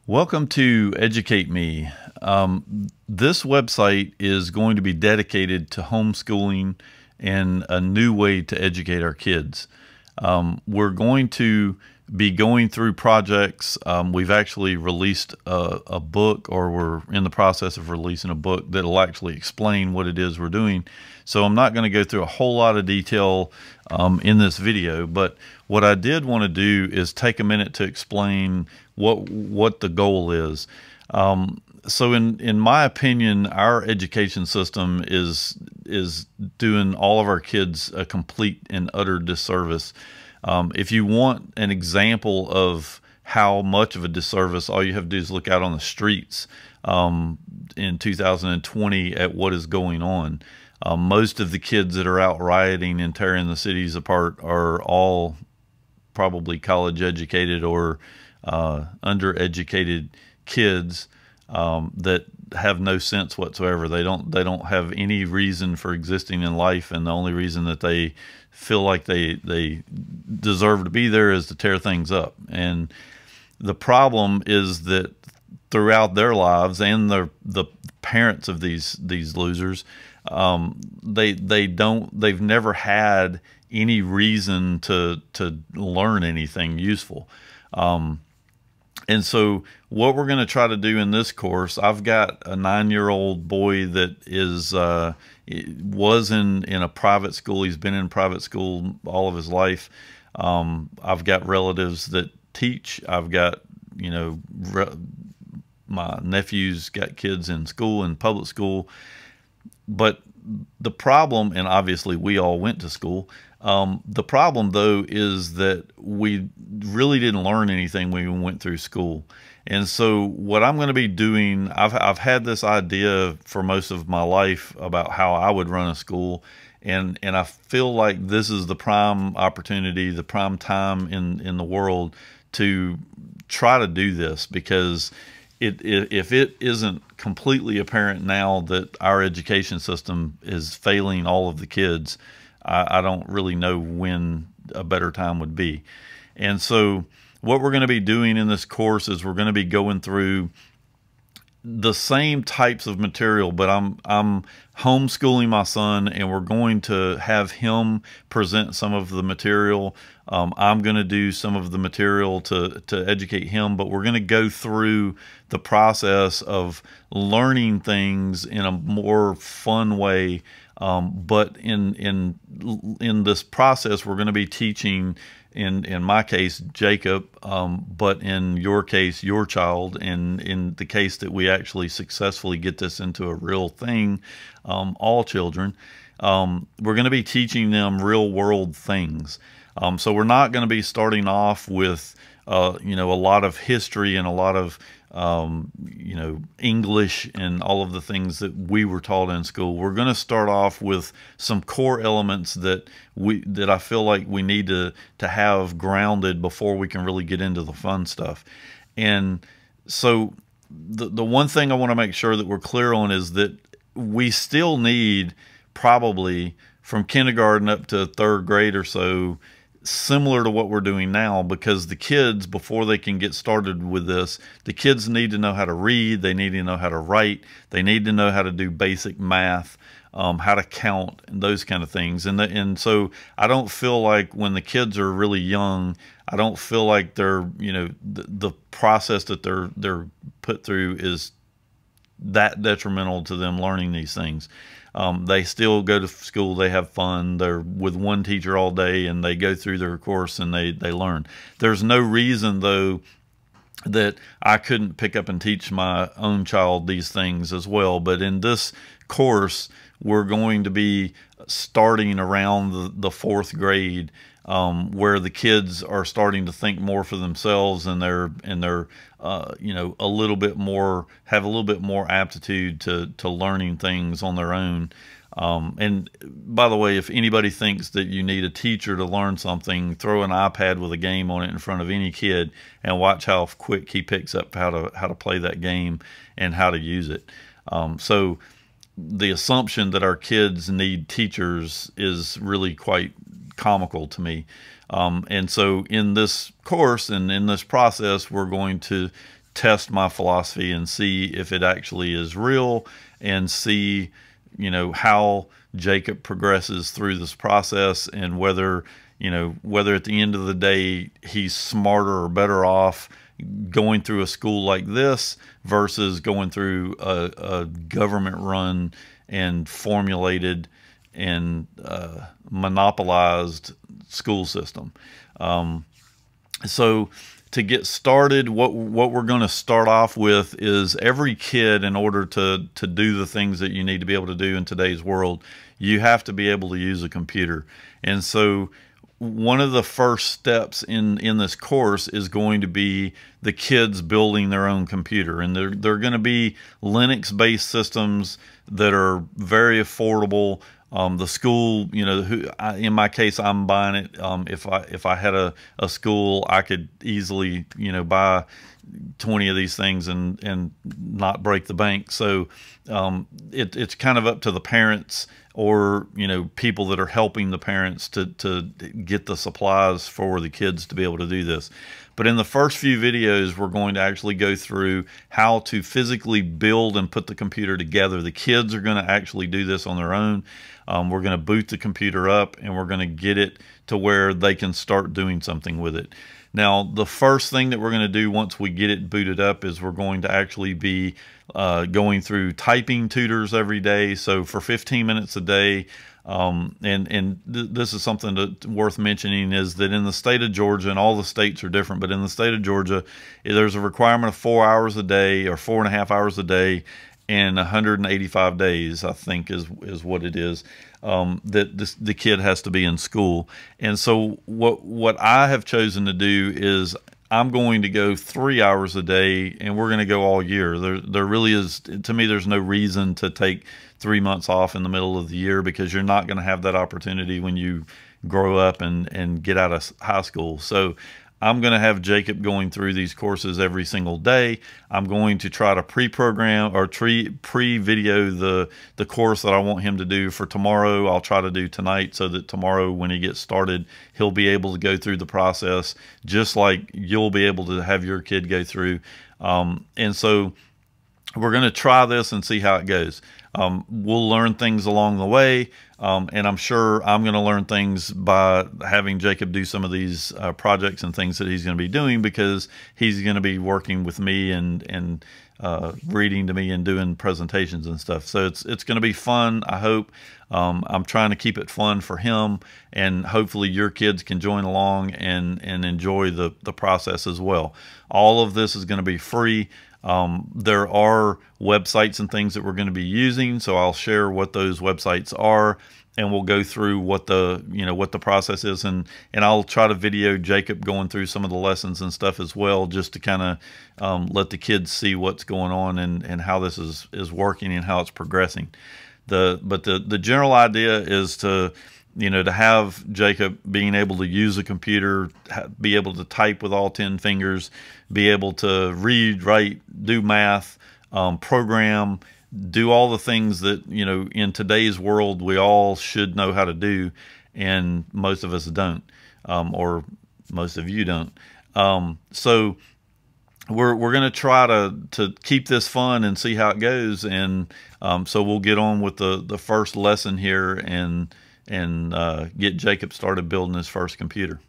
Welcome to Educate Me. This website is going to be dedicated to homeschooling and a new way to educate our kids. We're going to be going through projects. We've actually released a book, or we're in the process of releasing a book that'll actually explain what it is we're doing. So I'm not going to go through a whole lot of detail in this video, but what I did want to do is take a minute to explain what the goal is. So in my opinion, our education system is doing all of our kids a complete and utter disservice. If you want an example of how much of a disservice, all you have to do is look out on the streets in 2020 at what is going on. Most of the kids that are out rioting and tearing the cities apart are all probably college educated or undereducated kids that have no sense whatsoever. They don't have any reason for existing in life, and the only reason that they feel like they deserve to be there is to tear things up. And the problem is that throughout their lives, and the parents of these losers, they've never had any reason to learn anything useful. And so what we're going to try to do in this course, I've got a 9-year-old boy that was in a private school. He's been in private school all of his life. I've got relatives that teach. I've got, my nephew's got kids in school, in public school. But the problem, and obviously we all went to school, the problem though is that we really didn't learn anything when we went through school. And so what I'm going to be doing, I've had this idea for most of my life about how I would run a school, and I feel like this is the prime opportunity, the prime time in the world to try to do this, because if it isn't completely apparent now that our education system is failing all of the kids, I don't really know when a better time would be. And so what we're going to be doing in this course is we're going to be going through the same types of material, but I'm homeschooling my son, and we're going to have him present some of the material. I'm going to do some of the material to educate him, but we're going to go through the process of learning things in a more fun way. But in this process, we're going to be teaching, in my case, Jacob, but in your case, your child, and in the case that we actually successfully get this into a real thing, all children, we're going to be teaching them real world things. So we're not going to be starting off with, a lot of history and a lot of, English and all of the things that we were taught in school. We're going to start off with some core elements that I feel like we need to have grounded before we can really get into the fun stuff. And so the one thing I want to make sure that we're clear on is that we still need, probably from kindergarten up to 3rd grade or so, similar to what we're doing now, because the kids, before they can get started with this, the kids need to know how to read, they need to know how to write, they need to know how to do basic math, how to count, and those kind of things. And so I don't feel like when the kids are really young, I don't feel like they're, the process that they're put through is that detrimental to them learning these things. They still go to school, they have fun, they're with one teacher all day, and they go through their course and they learn. There's no reason, though, that I couldn't pick up and teach my own child these things as well. But in this course, we're going to be starting around the 4th grade, where the kids are starting to think more for themselves, and they're have a little bit more aptitude to learning things on their own. And by the way, if anybody thinks that you need a teacher to learn something, throw an iPad with a game on it in front of any kid and watch how quick he picks up how to play that game and how to use it. So the assumption that our kids need teachers is really quite comical to me. And so in this course and in this process, we're going to test my philosophy and see if it actually is real, and see, how Jacob progresses through this process, and whether at the end of the day he's smarter or better off going through a school like this versus going through a government run and formulated and monopolized school system. So to get started, what we're going to start off with is every kid, in order to do the things that you need to be able to do in today's world, you have to be able to use a computer. And so one of the first steps in this course is going to be the kids building their own computer. And they're going to be Linux-based systems that are very affordable. The school, in my case, I'm buying it. If I had a school, I could easily, buy 20 of these things and not break the bank. So it's kind of up to the parents, or people that are helping the parents to get the supplies for the kids to be able to do this. But in the first few videos, we're going to actually go through how to physically build and put the computer together. The kids are going to actually do this on their own. We're going to boot the computer up, and we're going to get it to where they can start doing something with it. Now, the first thing that we're going to do once we get it booted up is we're going to actually be going through typing tutors every day. So for 15 minutes a day, this is something that's worth mentioning, is that in the state of Georgia, and all the states are different, but in the state of Georgia, there's a requirement of 4 hours a day, or 4.5 hours a day, and 185 days, I think is what it is, that the kid has to be in school. And so what I have chosen to do is I'm going to go 3 hours a day, and we're going to go all year. There really is, to me, there's no reason to take 3 months off in the middle of the year, because you're not going to have that opportunity when you grow up and get out of high school. So I'm going to have Jacob going through these courses every single day. I'm going to try to pre-program or pre-video the course that I want him to do for tomorrow. I'll try to do tonight, so that tomorrow when he gets started, he'll be able to go through the process just like you'll be able to have your kid go through. And so we're going to try this and see how it goes. We'll learn things along the way, and I'm sure I'm going to learn things by having Jacob do some of these projects and things that he's going to be doing, because he's going to be working with me and reading to me and doing presentations and stuff. So it's going to be fun, I hope. I'm trying to keep it fun for him, and hopefully your kids can join along and enjoy the process as well. All of this is going to be free. There are websites and things that we're going to be using, so I'll share what those websites are, and we'll go through what the process is, and I'll try to video Jacob going through some of the lessons and stuff as well, just to kind of let the kids see what's going on and how this is working and how it's progressing. But the general idea is to have Jacob being able to use a computer, be able to type with all 10 fingers, be able to read, write, do math, program, do all the things that, in today's world we all should know how to do, and most of us don't, or most of you don't. So we're going to try to keep this fun and see how it goes. And so we'll get on with the first lesson here and get Jacob started building his first computer.